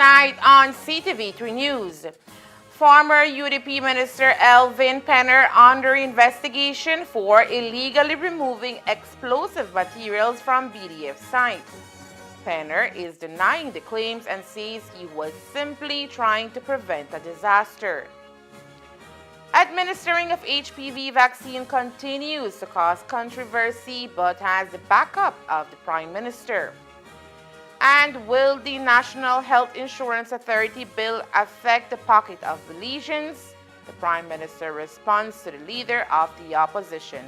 tonight on Ctv3 News. Former UDP Minister Elvin Penner under investigation for illegally removing explosive materials from BDF sites. Penner is denying the claims and says he was simply trying to prevent a disaster. Administering of HPV vaccine continues to cause controversy but has the backup of the Prime Minister. And will the National Health Insurance Authority bill affect the pocket of Belizeans? The Prime Minister responds to the leader of the opposition.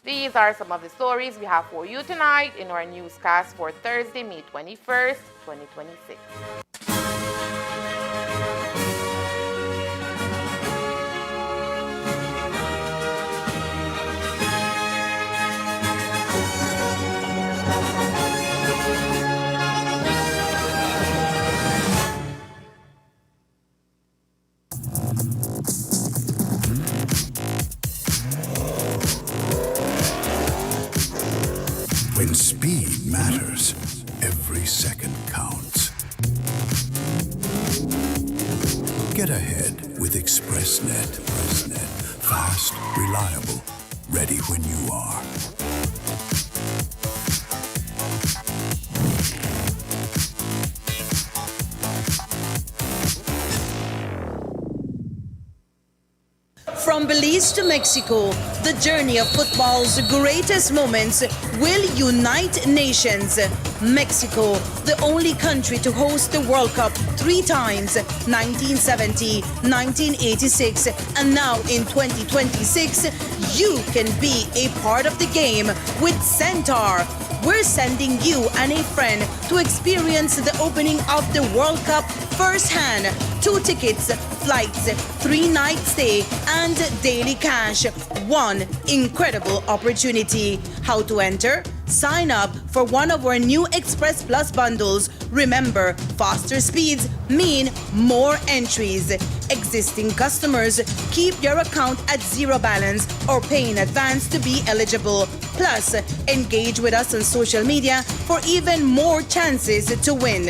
These are some of the stories we have for you tonight in our newscast for Thursday, May 21st, 2026. When speed matters, every second counts. Get ahead with ExpressNet. Fast, reliable, ready when you are. From Belize to Mexico, the journey of football's greatest moments will unite nations. Mexico, the only country to host the World Cup 3 times, 1970, 1986, and now in 2026, you can be a part of the game with Centaur. We're sending you and a friend to experience the opening of the World Cup firsthand. 2 tickets, flights, 3-night stay, and daily cash. One incredible opportunity. How to enter? Sign up for one of our new Express Plus bundles. Remember, faster speeds mean more entries. Existing customers, keep your account at 0 balance or pay in advance to be eligible. Plus, engage with us on social media for even more chances to win.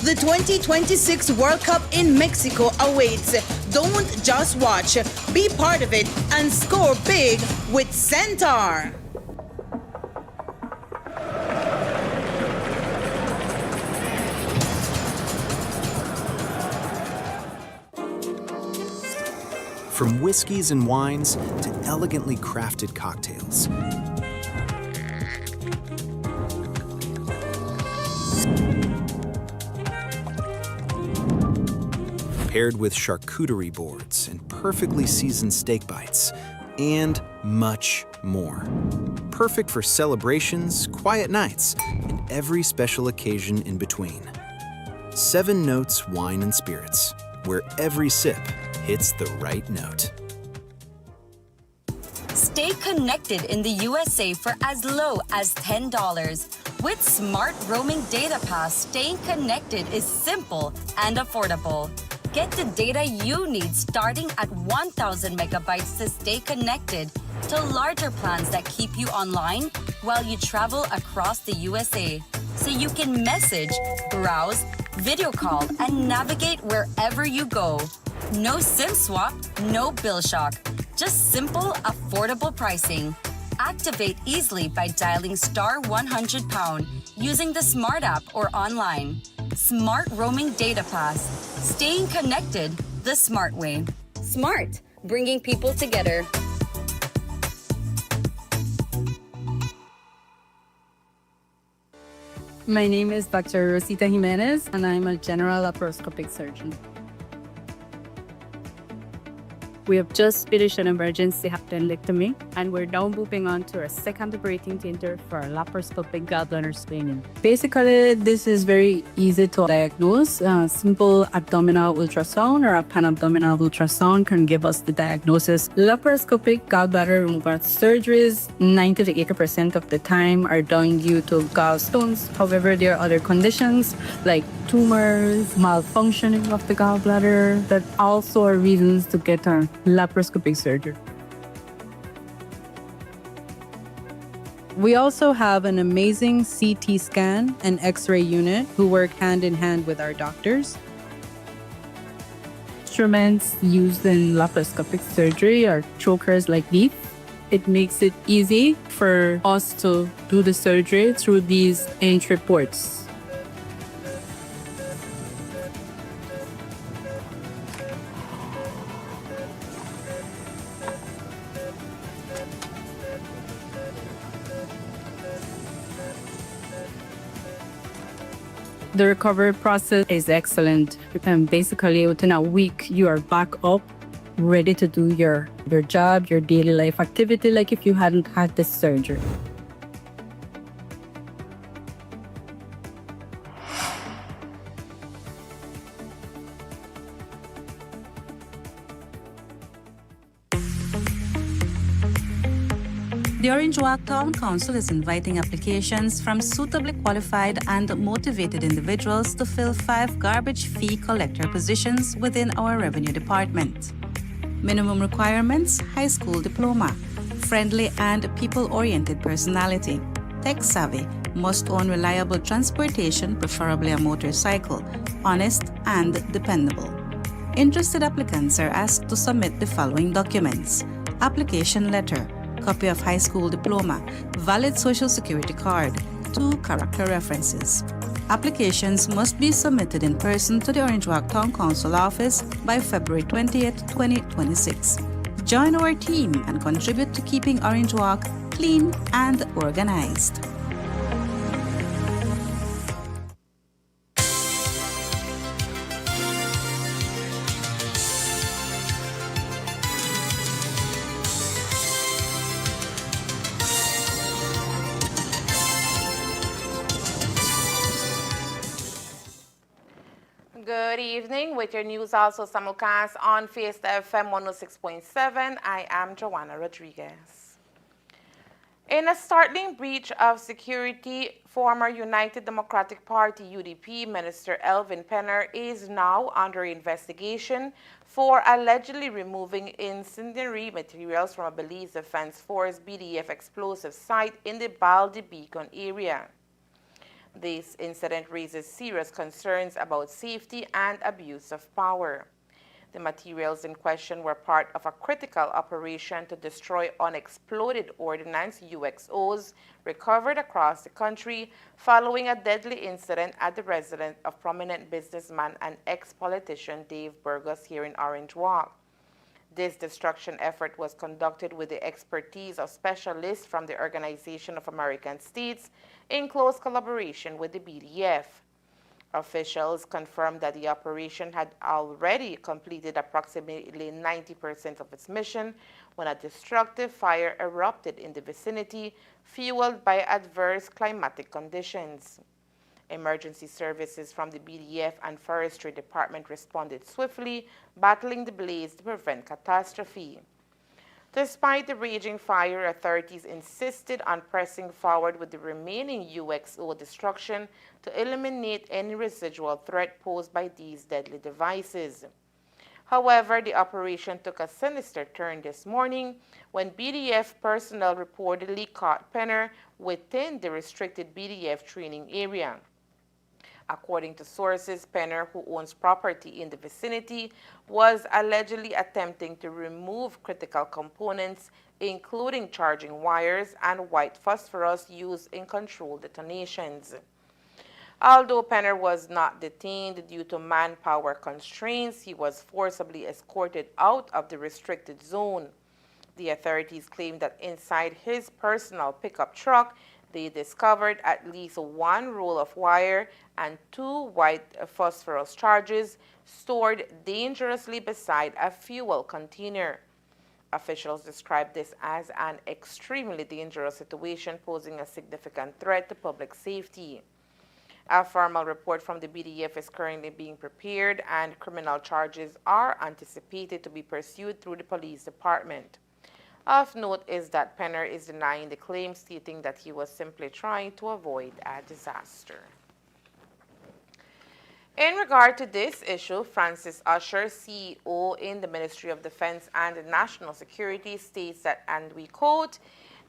The 2026 World Cup in Mexico awaits. Don't just watch, be part of it and score big with Centaur. From whiskeys and wines to elegantly crafted cocktails. Paired with charcuterie boards and perfectly seasoned steak bites, and much more. Perfect for celebrations, quiet nights, and every special occasion in between. 7 Notes Wine and Spirits, where every sip hits the right note. Stay connected in the USA for as low as $10. With Smart Roaming Data Pass, staying connected is simple and affordable. Get the data you need starting at 1,000 megabytes to stay connected to larger plans that keep you online while you travel across the USA. So you can message, browse, video call, and navigate wherever you go. No SIM swap, no bill shock. Just simple, affordable pricing. Activate easily by dialing *100# using the Smart app or online. Smart Roaming Data Pass. Staying connected the smart way. Smart, bringing people together. My name is Dr. Rosita Jimenez, and I'm a general laparoscopic surgeon. We have just finished an emergency appendectomy, and we're now moving on to our second operating theater for our laparoscopic gallbladder staining. Basically, this is very easy to diagnose. Simple abdominal ultrasound or a pan-abdominal ultrasound can give us the diagnosis. Laparoscopic gallbladder removal surgeries, 90 to 80% of the time, are done due to gallstones. However, there are other conditions like tumors, malfunctioning of the gallbladder that also are reasons to get a laparoscopic surgery. We also have an amazing CT scan and X-ray unit who work hand in hand with our doctors. Instruments used in laparoscopic surgery are chokers like these. It makes it easy for us to do the surgery through these entry ports. The recovery process is excellent. Basically, within a week, you are back up, ready to do your job, your daily life activity, like if you hadn't had this surgery. The Orange Walk Town Council is inviting applications from suitably qualified and motivated individuals to fill 5 garbage fee collector positions within our revenue department. Minimum requirements: high school diploma, friendly and people-oriented personality, tech-savvy, must own reliable transportation, preferably a motorcycle, honest and dependable. Interested applicants are asked to submit the following documents: application letter, copy of high school diploma, valid social security card, 2 character references. Applications must be submitted in person to the Orange Walk Town Council office by February 20th, 2026. Join our team and contribute to keeping Orange Walk clean and organized. Good evening. With your news also simulcast on Fiesta FM 106.7, I am Joanna Rodriguez. In a startling breach of security, former United Democratic Party UDP Minister Elvin Penner is now under investigation for allegedly removing incendiary materials from a Belize Defense Force BDF explosive site in the Baldy Beacon area. This incident raises serious concerns about safety and abuse of power. The materials in question were part of a critical operation to destroy unexploded ordnance UXOs recovered across the country following a deadly incident at the residence of prominent businessman and ex-politician Dave Burgos here in Orange Walk. This destruction effort was conducted with the expertise of specialists from the Organization of American States in close collaboration with the BDF. Officials confirmed that the operation had already completed approximately 90% of its mission when a destructive fire erupted in the vicinity, fueled by adverse climatic conditions. Emergency services from the BDF and Forestry Department responded swiftly, battling the blaze to prevent catastrophe. Despite the raging fire, authorities insisted on pressing forward with the remaining UXO destruction to eliminate any residual threat posed by these deadly devices. However, the operation took a sinister turn this morning when BDF personnel reportedly caught Penner within the restricted BDF training area. According to sources, Penner, who owns property in the vicinity, was allegedly attempting to remove critical components, including charging wires and white phosphorus used in controlled detonations. Although Penner was not detained due to manpower constraints, he was forcibly escorted out of the restricted zone. The authorities claim that inside his personal pickup truck, they discovered at least 1 roll of wire and 2 white phosphorus charges stored dangerously beside a fuel container. Officials described this as an extremely dangerous situation posing a significant threat to public safety. A formal report from the BDF is currently being prepared and criminal charges are anticipated to be pursued through the police department. Of note is that Penner is denying the claim, stating that he was simply trying to avoid a disaster. In regard to this issue, Francis Usher, CEO in the Ministry of Defense and National Security, states that, and we quote,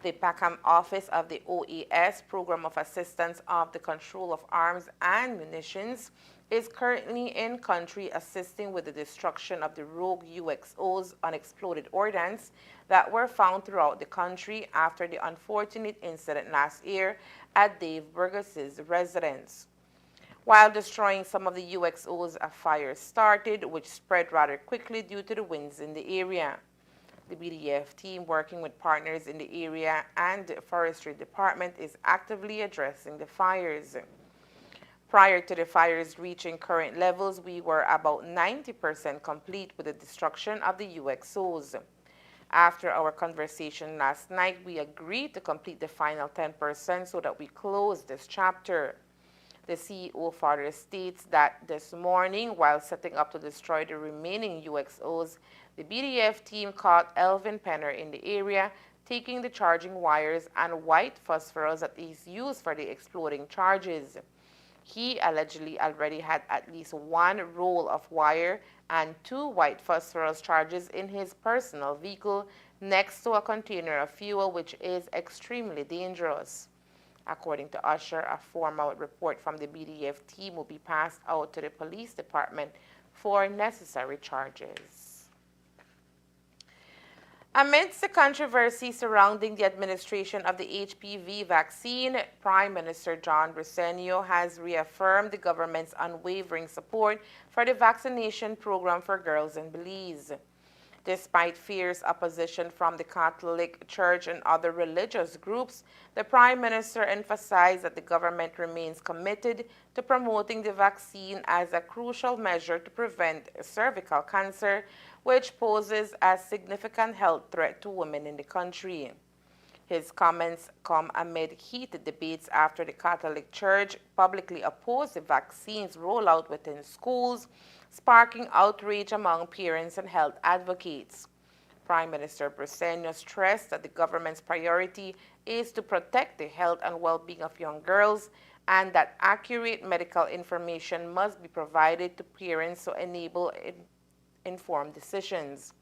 The PACAM office of the OAS, Program of Assistance of the Control of Arms and Munitions, is currently in country assisting with the destruction of the rogue UXO's unexploded ordnance that were found throughout the country after the unfortunate incident last year at Dave Burgess's residence. While destroying some of the UXOs, a fire started, which spread rather quickly due to the winds in the area. The BDF team, working with partners in the area and the forestry department, is actively addressing the fires. Prior to the fires reaching current levels, we were about 90% complete with the destruction of the UXOs. After our conversation last night, we agreed to complete the final 10% so that we close this chapter. The CEO further states that this morning, while setting up to destroy the remaining UXOs, the BDF team caught Elvin Penner in the area, taking the charging wires and white phosphorus that is used for the exploding charges. He allegedly already had at least one roll of wire and 2 white phosphorus charges in his personal vehicle next to a container of fuel, which is extremely dangerous. According to Usher, a formal report from the BDF team will be passed out to the police department for necessary charges. Amidst the controversy surrounding the administration of the HPV vaccine, Prime Minister John Briceño has reaffirmed the government's unwavering support for the vaccination program for girls in Belize. Despite fierce opposition from the Catholic Church and other religious groups, the Prime Minister emphasized that the government remains committed to promoting the vaccine as a crucial measure to prevent cervical cancer, which poses a significant health threat to women in the country. His comments come amid heated debates after the Catholic Church publicly opposed the vaccine's rollout within schools, sparking outrage among parents and health advocates. Prime Minister Briceño stressed that the government's priority is to protect the health and well-being of young girls and that accurate medical information must be provided to parents to enable informed decisions.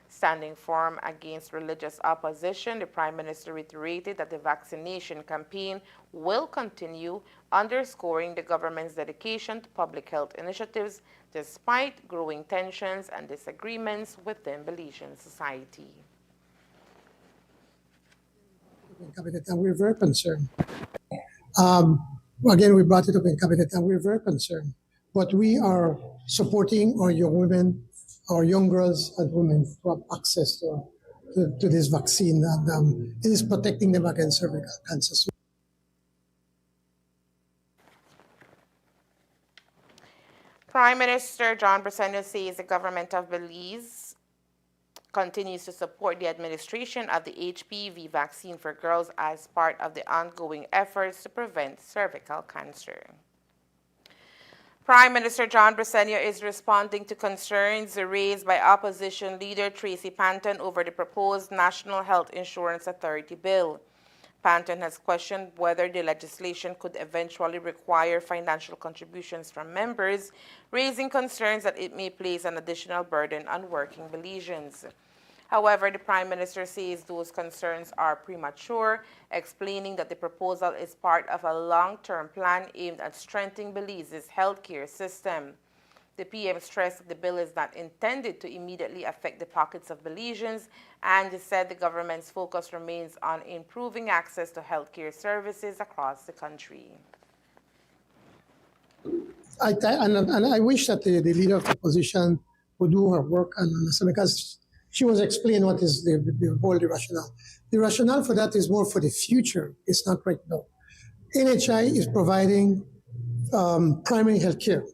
Standing firm against religious opposition, the Prime Minister reiterated that the vaccination campaign will continue, underscoring the government's dedication to public health initiatives despite growing tensions and disagreements within Belizean society. Cabinet, and we're very concerned. Again, we brought it up in Cabinet, and we're very concerned. But we are supporting our young women, our young girls and women to have access to this vaccine, and it is protecting them against cervical cancer. Prime Minister John Briceño says the government of Belize continues to support the administration of the HPV vaccine for girls as part of the ongoing efforts to prevent cervical cancer. Prime Minister John Briceño is responding to concerns raised by opposition leader Tracy Panton over the proposed National Health Insurance Authority bill. Panton has questioned whether the legislation could eventually require financial contributions from members, raising concerns that it may place an additional burden on working Belizeans. However, the Prime Minister says those concerns are premature, explaining that the proposal is part of a long-term plan aimed at strengthening Belize's healthcare system. The PM stressed that the bill is not intended to immediately affect the pockets of Belizeans and said the government's focus remains on improving access to healthcare services across the country. I wish that the leader of the opposition would do her work on this, because she was explaining what is the whole rationale. The rationale for that is more for the future. It's not right now. NHI is providing primary health care.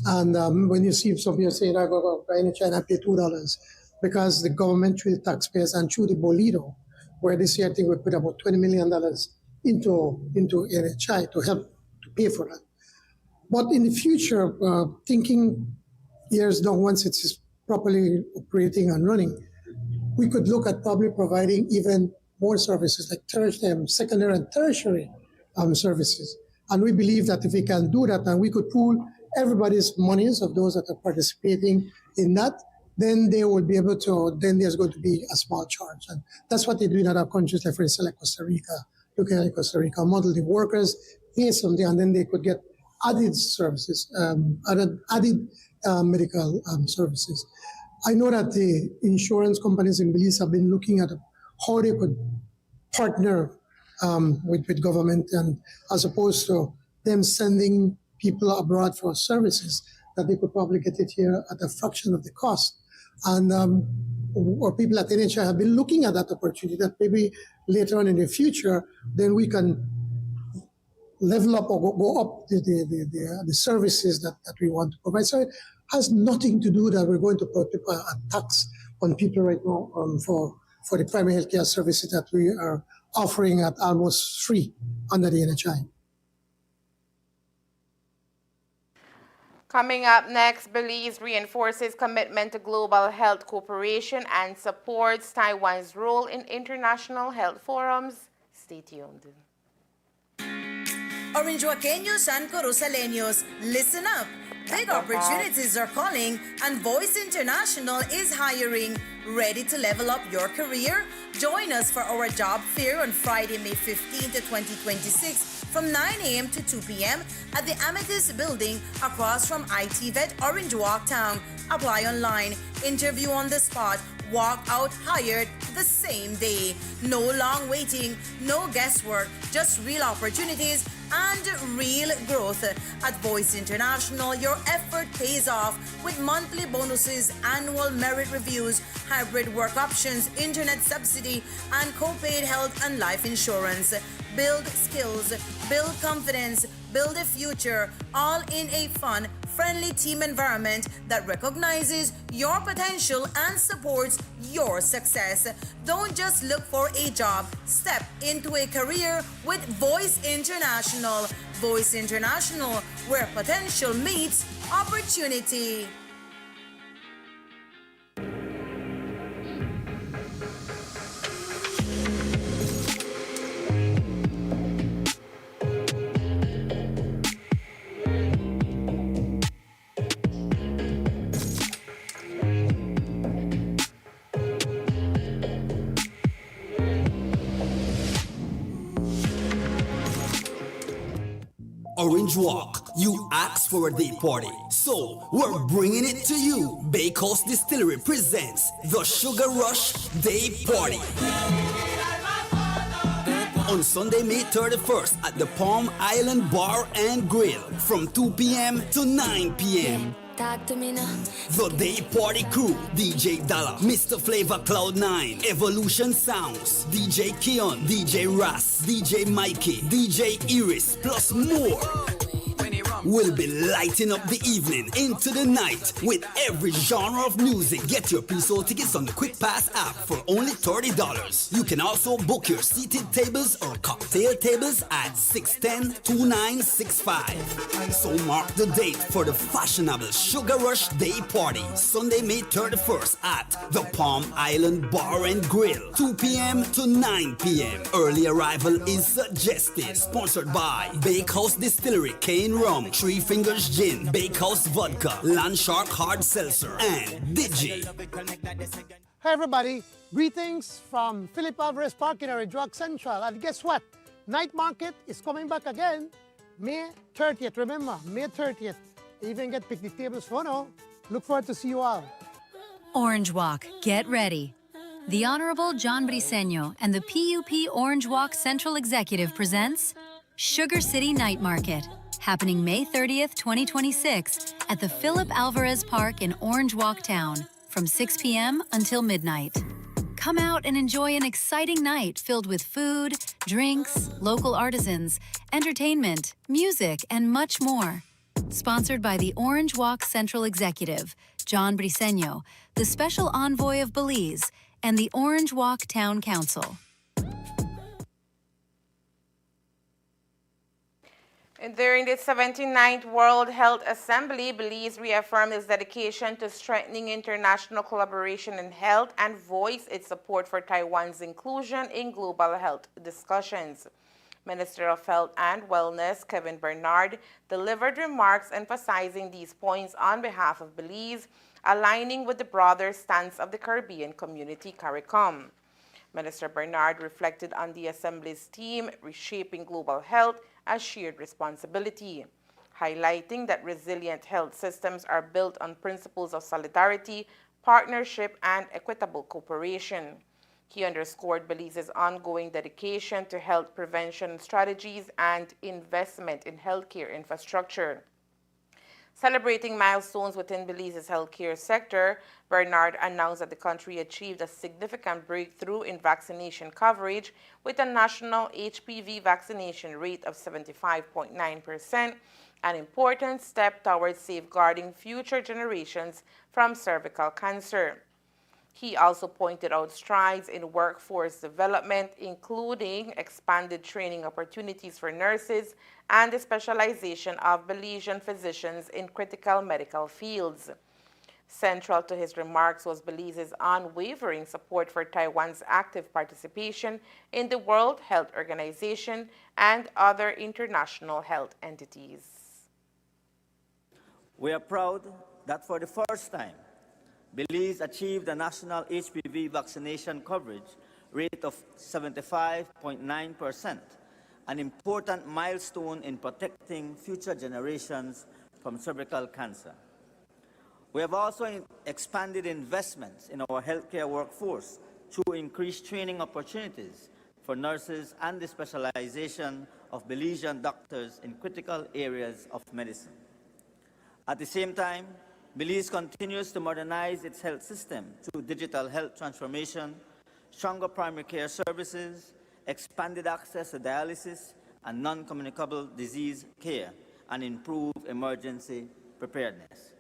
And when you see some people saying, I go to NHI and I pay $2, because the government, through the taxpayers and through the Bolido, where this year I think we put about $20 million into NHI to help to pay for that. But in the future, thinking years down, once it's properly operating and running, we could look at probably providing even more services like secondary and tertiary services. And we believe that if we can do that, and we could pool everybody's monies of those that are participating in that, then they will be able to, then there's going to be a small charge. And that's what they do in other countries, like for instance, like Costa Rica. Looking at Costa Rica model, the workers pay something and then they could get added services, added medical services. I know that the insurance companies in Belize have been looking at how they could partner with government, and as opposed to them sending people abroad for services, that they could probably get it here at a fraction of the cost. And or people at NHI have been looking at that opportunity, that maybe later on in the future, then we can level up or go up the services that we want to provide. So it has nothing to do that we're going to put a tax on people right now for the primary healthcare services that we are offering at almost free under the NHI. Coming up next, Belize reinforces commitment to global health cooperation and supports Taiwan's role in international health forums. Stay tuned. Orangewaqueños and Corozaleños, listen up. Big opportunities are calling, and Voice International is hiring. Ready to level up your career? Join us for our job fair on Friday, May 15 to 2026 from 9 a.m. to 2 p.m. at the Amethyst Building across from ITVET Orange Walk Town. Apply online, interview on the spot, walk out hired the same day. No long waiting, no guesswork, just real opportunities and real growth. At Voice International, your effort pays off with monthly bonuses, annual merit reviews, hybrid work options, internet subsidy, and co-paid health and life insurance. Build skills, build confidence, build a future, all in a fun, friendly team environment that recognizes your potential and supports your success. Don't just look for a job. Step into a career with Voice International. Voice International, where potential meets opportunity. Orange Walk, you asked for a day party, so we're bringing it to you. Bay Coast Distillery presents the Sugar Rush Day Party on Sunday, May 31st at the Palm Island Bar and Grill from 2 p.m. to 9 p.m. The Day Party crew: DJ Dalla, Mr. Flavor Cloud9, Evolution Sounds, DJ Keon, DJ Ras, DJ Mikey, DJ Iris, plus more. We'll be lighting up the evening into the night with every genre of music. Get your pre-sold tickets on the Quick Pass app for only $30. You can also book your seated tables or cocktail tables at 610-2965. So mark the date for the fashionable Sugar Rush Day Party, Sunday, May 31st at the Palm Island Bar and Grill, 2 p.m. to 9 p.m. Early arrival is suggested. Sponsored by Bakehouse Distillery, Cane Rum, Three Fingers Gin, Bakehouse Vodka, Landshark Hard Seltzer, and Digi. Hi everybody, greetings from Philip Alvarez Park in Orange Walk Central. And guess what? Night market is coming back again, May 30th. Remember, May 30th. Even get picnic tables for now. Look forward to see you all. Orange Walk, get ready. The Honorable John Briceño and the PUP Orange Walk Central Executive presents Sugar City Night Market, happening May 30th, 2026 at the Philip Alvarez Park in Orange Walk Town from 6 p.m. until midnight. Come out and enjoy an exciting night filled with food, drinks, local artisans, entertainment, music, and much more. Sponsored by the Orange Walk Central Executive, John Briceño, the Special Envoy of Belize, and the Orange Walk Town Council. And during the 79th World Health Assembly, Belize reaffirmed its dedication to strengthening international collaboration in health and voiced its support for Taiwan's inclusion in global health discussions. Minister of Health and Wellness, Kevin Bernard, delivered remarks emphasizing these points on behalf of Belize aligning with the broader stance of the Caribbean community CARICOM. Minister Bernard reflected on the Assembly's theme, Reshaping Global Health as Shared Responsibility, highlighting that resilient health systems are built on principles of solidarity, partnership, and equitable cooperation. He underscored Belize's ongoing dedication to health prevention strategies and investment in healthcare infrastructure. Celebrating milestones within Belize's healthcare sector, Bernard announced that the country achieved a significant breakthrough in vaccination coverage with a national HPV vaccination rate of 75.9%, an important step towards safeguarding future generations from cervical cancer. He also pointed out strides in workforce development, including expanded training opportunities for nurses and the specialization of Belizean physicians in critical medical fields. Central to his remarks was Belize's unwavering support for Taiwan's active participation in the World Health Organization and other international health entities. We are proud that for the first time, Belize achieved a national HPV vaccination coverage rate of 75.9%, an important milestone in protecting future generations from cervical cancer. We have also expanded investments in our healthcare workforce through increased training opportunities for nurses and the specialization of Belizean doctors in critical areas of medicine. At the same time, Belize continues to modernize its health system through digital health transformation, stronger primary care services, expanded access to dialysis and non-communicable disease care, and improved emergency preparedness.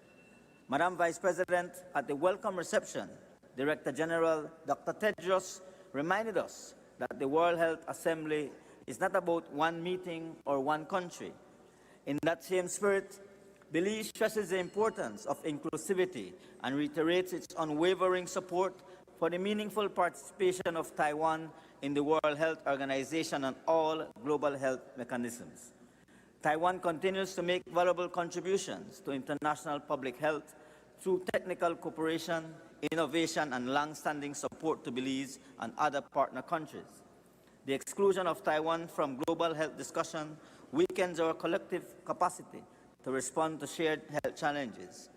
Madam Vice President, at the welcome reception, Director General Dr. Tedros reminded us that the World Health Assembly is not about one meeting or one country. In that same spirit, Belize stresses the importance of inclusivity and reiterates its unwavering support for the meaningful participation of Taiwan in the World Health Organization and all global health mechanisms. Taiwan continues to make valuable contributions to international public health through technical cooperation, innovation, and long-standing support to Belize and other partner countries. The exclusion of Taiwan from global health discussion weakens our collective capacity to respond to shared health challenges.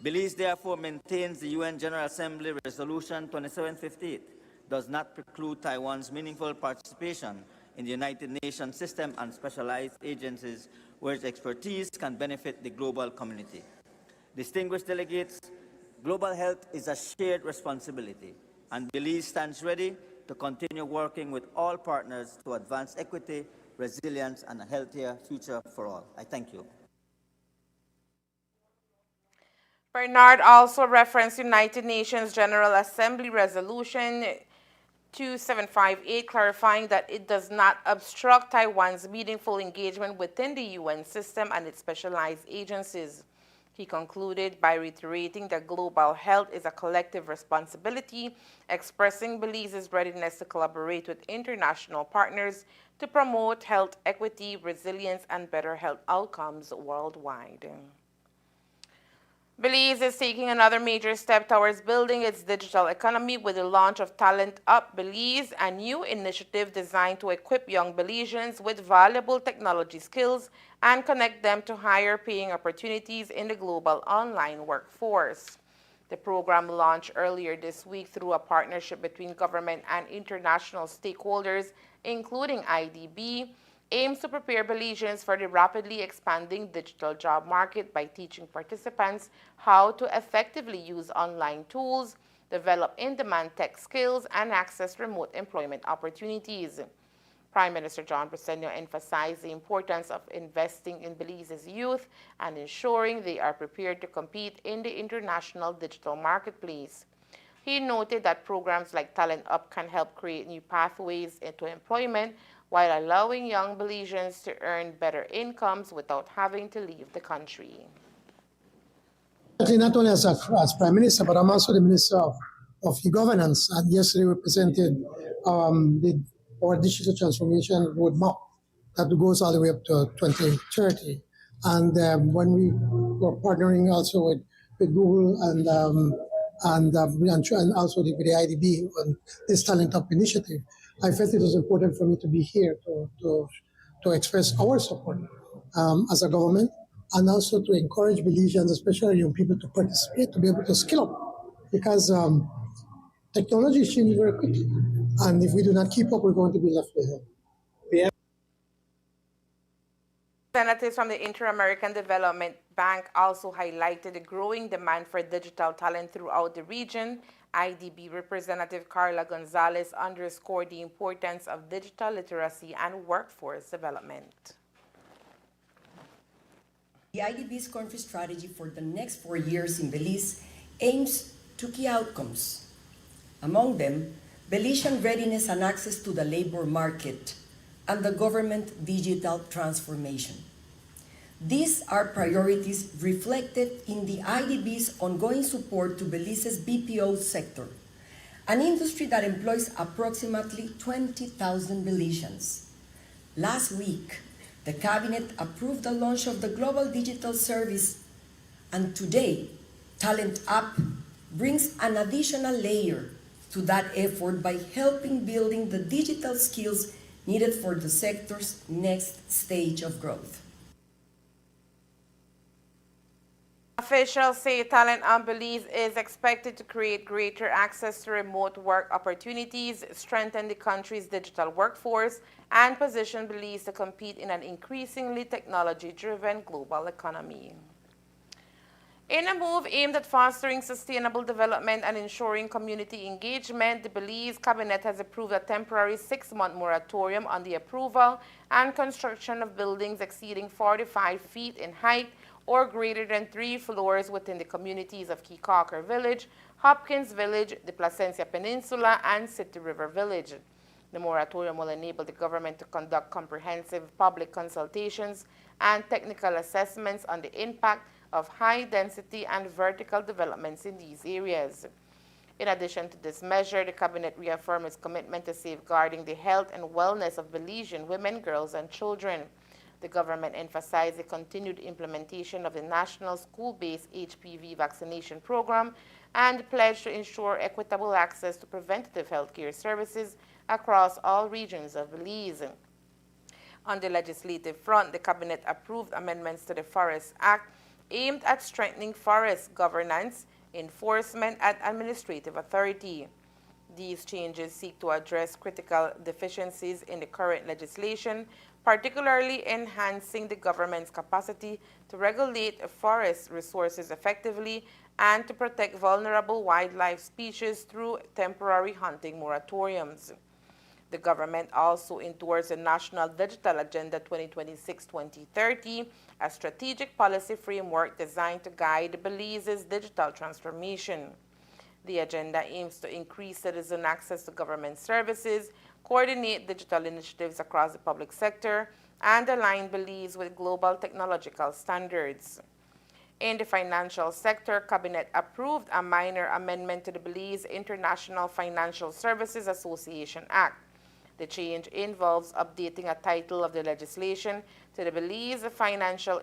Belize therefore maintains the UN General Assembly Resolution 2758 does not preclude Taiwan's meaningful participation in the United Nations system and specialized agencies where its expertise can benefit the global community. Distinguished delegates, global health is a shared responsibility, and Belize stands ready to continue working with all partners to advance equity, resilience, and a healthier future for all. I thank you. Bernard also referenced United Nations General Assembly Resolution 2758, clarifying that it does not obstruct Taiwan's meaningful engagement within the UN system and its specialized agencies. He concluded by reiterating that global health is a collective responsibility, expressing Belize's readiness to collaborate with international partners to promote health equity, resilience, and better health outcomes worldwide. Belize is taking another major step towards building its digital economy with the launch of Talent Up Belize, a new initiative designed to equip young Belizeans with valuable technology skills and connect them to higher paying opportunities in the global online workforce. The program launched earlier this week through a partnership between government and international stakeholders, including IDB, aims to prepare Belizeans for the rapidly expanding digital job market by teaching participants how to effectively use online tools, develop in-demand tech skills, and access remote employment opportunities. Prime Minister John Briceño emphasized the importance of investing in Belize's youth and ensuring they are prepared to compete in the international digital marketplace. He noted that programs like Talent Up can help create new pathways into employment while allowing young Belizeans to earn better incomes without having to leave the country. Actually, not only as Prime Minister, but I'm also the Minister of E-Governance. And yesterday we presented our digital transformation roadmap that goes all the way up to 2030. And when we were partnering also with Google and also with the IDB on this Talent Up initiative, I felt it was important for me to be here to express our support as a government, and also to encourage Belizeans, especially young people, to participate, to be able to skill up, because technology is changing very quickly, and if we do not keep up, we're going to be left behind. Representatives from the Inter-American Development Bank also highlighted the growing demand for digital talent throughout the region. IDB Representative Carla Gonzalez underscored the importance of digital literacy and workforce development. The IDB's country strategy for the next 4 years in Belize aims to key outcomes. Among them, Belizean readiness and access to the labor market and the government digital transformation. These are priorities reflected in the IDB's ongoing support to Belize's BPO sector, an industry that employs approximately 20,000 Belizeans. Last week, the Cabinet approved the launch of the Global Digital Service, and today, Talent Up brings an additional layer to that effort by helping building the digital skills needed for the sector's next stage of growth. Officials say Talent Up Belize is expected to create greater access to remote work opportunities, strengthen the country's digital workforce, and position Belize to compete in an increasingly technology-driven global economy. In a move aimed at fostering sustainable development and ensuring community engagement, the Belize Cabinet has approved a temporary 6-month moratorium on the approval and construction of buildings exceeding 45 feet in height or greater than 3 floors within the communities of Keycaulker Village, Hopkins Village, the Placencia Peninsula, and City River Village. The moratorium will enable the government to conduct comprehensive public consultations and technical assessments on the impact of high-density and vertical developments in these areas. In addition to this measure, the Cabinet reaffirmed its commitment to safeguarding the health and wellness of Belizean women, girls, and children. The government emphasized the continued implementation of the national school-based HPV vaccination program and pledged to ensure equitable access to preventative health care services across all regions of Belize. On the legislative front, the Cabinet approved amendments to the Forest Act aimed at strengthening forest governance, enforcement, and administrative authority. These changes seek to address critical deficiencies in the current legislation, particularly enhancing the government's capacity to regulate forest resources effectively and to protect vulnerable wildlife species through temporary hunting moratoriums. The government also endorsed the National Digital Agenda 2026-2030, a strategic policy framework designed to guide Belize's digital transformation. The agenda aims to increase citizen access to government services, coordinate digital initiatives across the public sector, and align Belize with global technological standards. In the financial sector, Cabinet approved a minor amendment to the Belize International Financial Services Association Act. The change involves updating a title of the legislation to the Belize Financial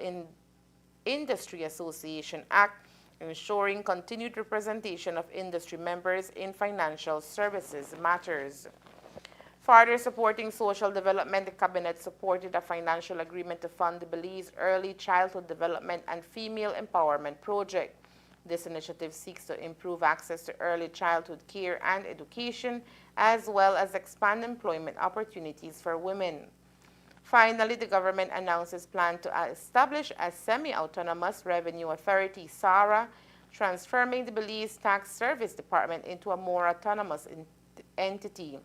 Industry Association Act, ensuring continued representation of industry members in financial services matters. Further supporting social development, the Cabinet supported a financial agreement to fund the Belize Early Childhood Development and Female Empowerment Project. This initiative seeks to improve access to early childhood care and education, as well as expand employment opportunities for women. Finally, the government announced its plan to establish a semi-autonomous revenue authority, SARA, transforming the Belize Tax Service Department into a more autonomous entity.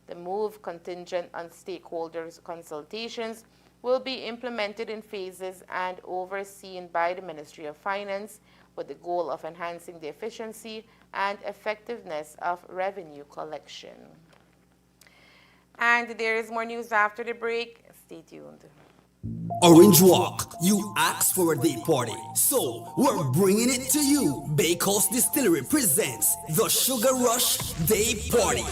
The move, contingent on stakeholders' consultations, will be implemented in phases and overseen by the Ministry of Finance with the goal of enhancing the efficiency and effectiveness of revenue collection. And there is more news after the break. Stay tuned. Orange Walk, you asked for a day party, so we're bringing it to you. Bay Coast Distillery presents the Sugar Rush Day Party.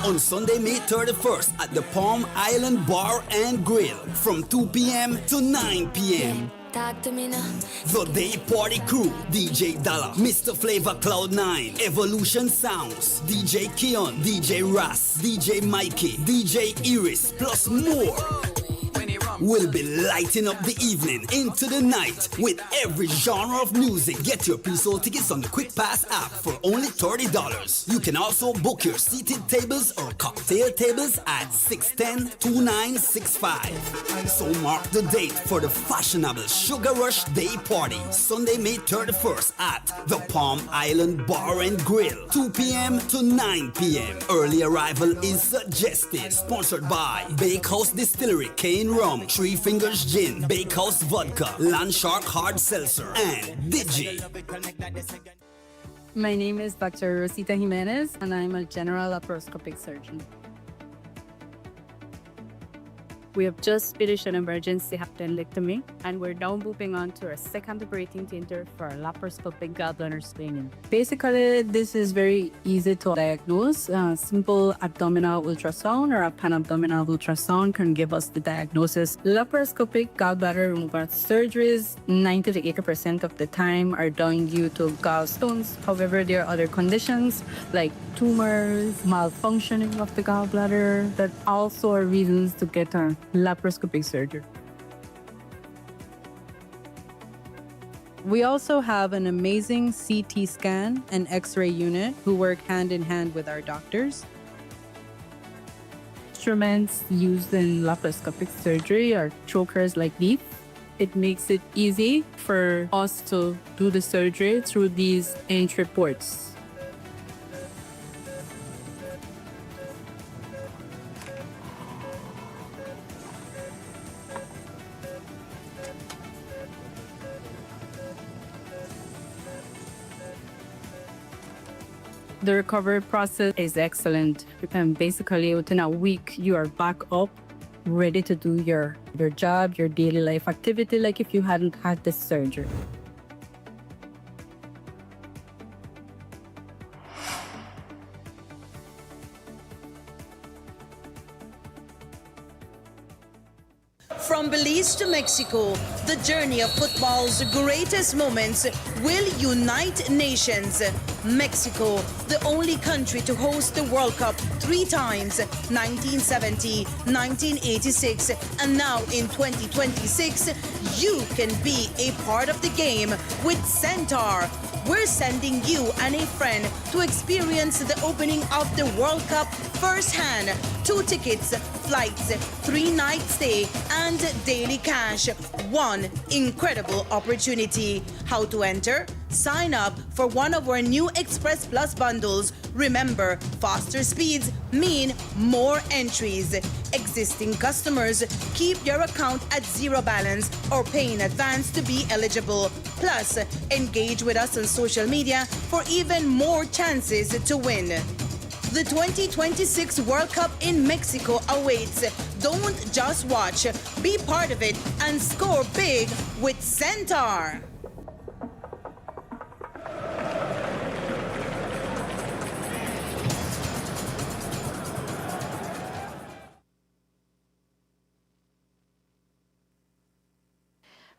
On Sunday, May 31st at the Palm Island Bar and Grill from 2 p.m. to 9 p.m. Talk to me now. The Day Party Crew, DJ Dollar, Mr. Flavor Cloud9, Evolution Sounds, DJ Keon, DJ Ras, DJ Mikey, DJ Iris, plus more. We'll be lighting up the evening into the night with every genre of music. Get your pre-sold tickets on the Quick Pass app for only $30. You can also book your seated tables or cocktail tables at 610-2965. So mark the date for the fashionable Sugar Rush Day Party, Sunday, May 31st at the Palm Island Bar and Grill, 2 p.m. to 9 p.m. Early arrival is suggested. Sponsored by Bakehouse Distillery, Cane Rum, Three Fingers Gin, Bakehouse Vodka, Landshark Hard Seltzer, and Digi. My name is Dr. Rosita Jimenez, and I'm a general laparoscopic surgeon. We have just finished an emergency appendectomy, and we're now moving on to our second operating theater for laparoscopic gallbladder staining. Basically, this is very easy to diagnose. Simple abdominal ultrasound or a pan-abdominal ultrasound can give us the diagnosis. Laparoscopic gallbladder removal surgeries, 90 to 80% of the time, are done due to gallstones. However, there are other conditions like tumors, malfunctioning of the gallbladder that also are reasons to get a laparoscopic surgery. We also have an amazing CT scan and X-ray unit who work hand in hand with our doctors. Instruments used in laparoscopic surgery are chokers like these. It makes it easy for us to do the surgery through these entry ports. The recovery process is excellent. Basically, within a week, you are back up, ready to do your job, your daily life activity, like if you hadn't had this surgery. From Belize to Mexico, the journey of football's greatest moments will unite nations. Mexico, the only country to host the World Cup 3 times, 1970, 1986, and now in 2026, you can be a part of the game with Centaur. We're sending you and a friend to experience the opening of the World Cup firsthand. 2 tickets, flights, 3-night stay, and daily cash. One incredible opportunity. How to enter? Sign up for one of our new Express Plus bundles. Remember, faster speeds mean more entries. Existing customers, keep your account at 0 balance or pay in advance to be eligible. Plus, engage with us on social media for even more chances to win. The 2026 World Cup in Mexico awaits. Don't just watch, be part of it and score big with Centaur.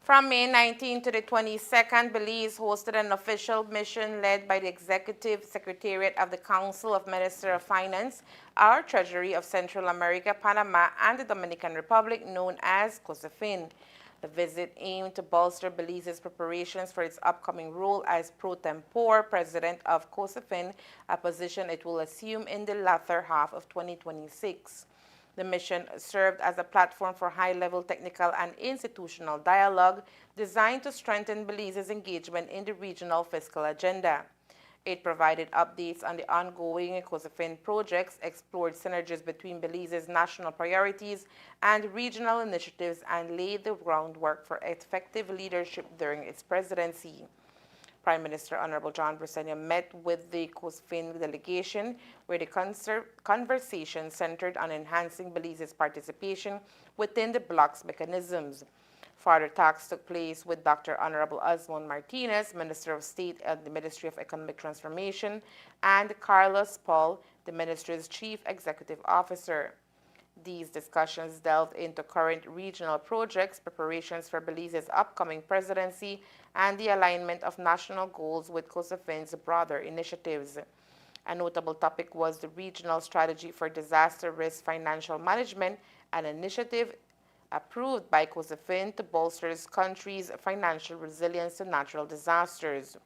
From May 19 to the 22nd, Belize hosted an official mission led by the Executive Secretariat of the Council of Minister of Finance, our Treasury of Central America, Panama, and the Dominican Republic, known as COSEFIN. The visit aimed to bolster Belize's preparations for its upcoming role as pro tempore president of COSEFIN, a position it will assume in the latter half of 2026. The mission served as a platform for high-level technical and institutional dialogue designed to strengthen Belize's engagement in the regional fiscal agenda. It provided updates on the ongoing COSEFIN projects, explored synergies between Belize's national priorities and regional initiatives, and laid the groundwork for effective leadership during its presidency. Prime Minister Honorable John Briceño met with the COSEFIN delegation, where the conversation centered on enhancing Belize's participation within the bloc's mechanisms. Further talks took place with Dr. Honorable Osmond Martinez, Minister of State at the Ministry of Economic Transformation, and Carlos Paul, the ministry's Chief Executive Officer. These discussions delved into current regional projects, preparations for Belize's upcoming presidency, and the alignment of national goals with COSAFIN's broader initiatives. A notable topic was the Regional Strategy for Disaster Risk Financial Management, an initiative approved by COSAFIN to bolster the country's financial resilience to natural disasters.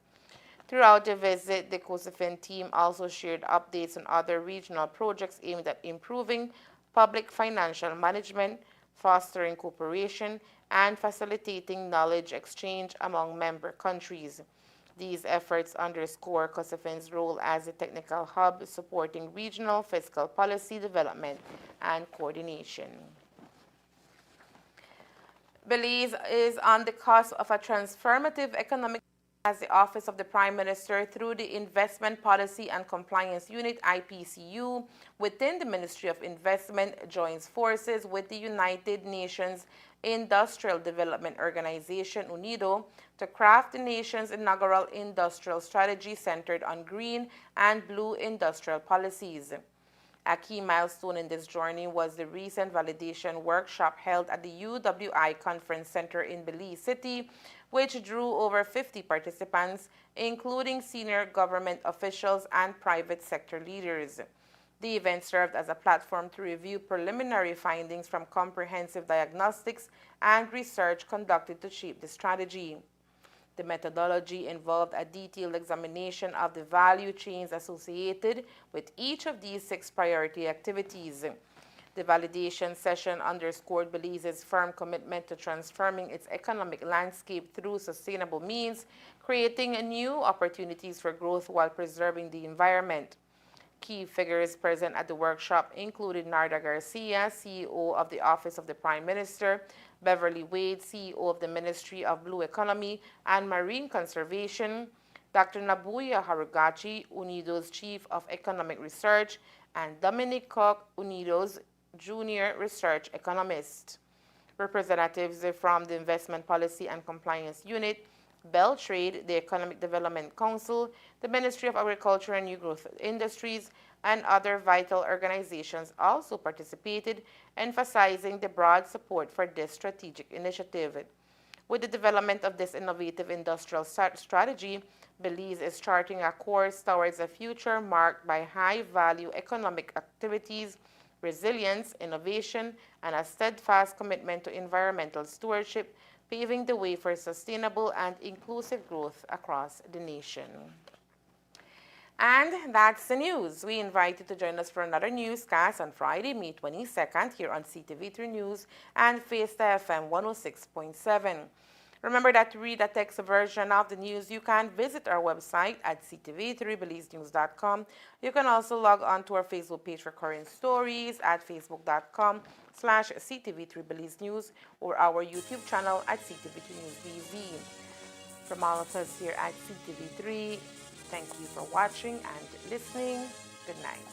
Throughout the visit, the COSAFIN team also shared updates on other regional projects aimed at improving public financial management, fostering cooperation, and facilitating knowledge exchange among member countries. These efforts underscore COSAFIN's role as a technical hub supporting regional fiscal policy development and coordination. Belize is on the cusp of a transformative economic as the Office of the Prime Minister through the Investment Policy and Compliance Unit IPCU within the Ministry of Investment joins forces with the United Nations Industrial Development Organization UNIDO to craft the nation's inaugural industrial strategy centered on green and blue industrial policies. A key milestone in this journey was the recent validation workshop held at the UWI Conference Center in Belize City, which drew over 50 participants, including senior government officials and private sector leaders. The event served as a platform to review preliminary findings from comprehensive diagnostics and research conducted to shape the strategy. The methodology involved a detailed examination of the value chains associated with each of these 6 priority activities. The validation session underscored Belize's firm commitment to transforming its economic landscape through sustainable means, creating new opportunities for growth while preserving the environment. Key figures present at the workshop included Narda Garcia, CEO of the Office of the Prime Minister, Beverly Wade, CEO of the Ministry of Blue Economy and Marine Conservation, Dr. Nabuya Harugachi, UNIDO's Chief of Economic Research, and Dominic Koch, UNIDO's Junior Research Economist. Representatives from the Investment Policy and Compliance Unit, Beltrade, the Economic Development Council, the Ministry of Agriculture and New Growth Industries, and other vital organizations also participated, emphasizing the broad support for this strategic initiative. With the development of this innovative industrial strategy, Belize is charting a course towards a future marked by high-value economic activities, resilience, innovation, and a steadfast commitment to environmental stewardship, paving the way for sustainable and inclusive growth across the nation. And that's the news. We invite you to join us for another newscast on Friday, May 22nd, here on Ctv3 News and Fiesta FM 106.7. Remember that to read a text version of the news, you can visit our website at ctv3belizenews.com. You can also log on to our Facebook page for current stories at facebook.com/ctv3belizenews or our YouTube channel at ctv3 News BV. From all of us here at CTV3, thank you for watching and listening. Good night.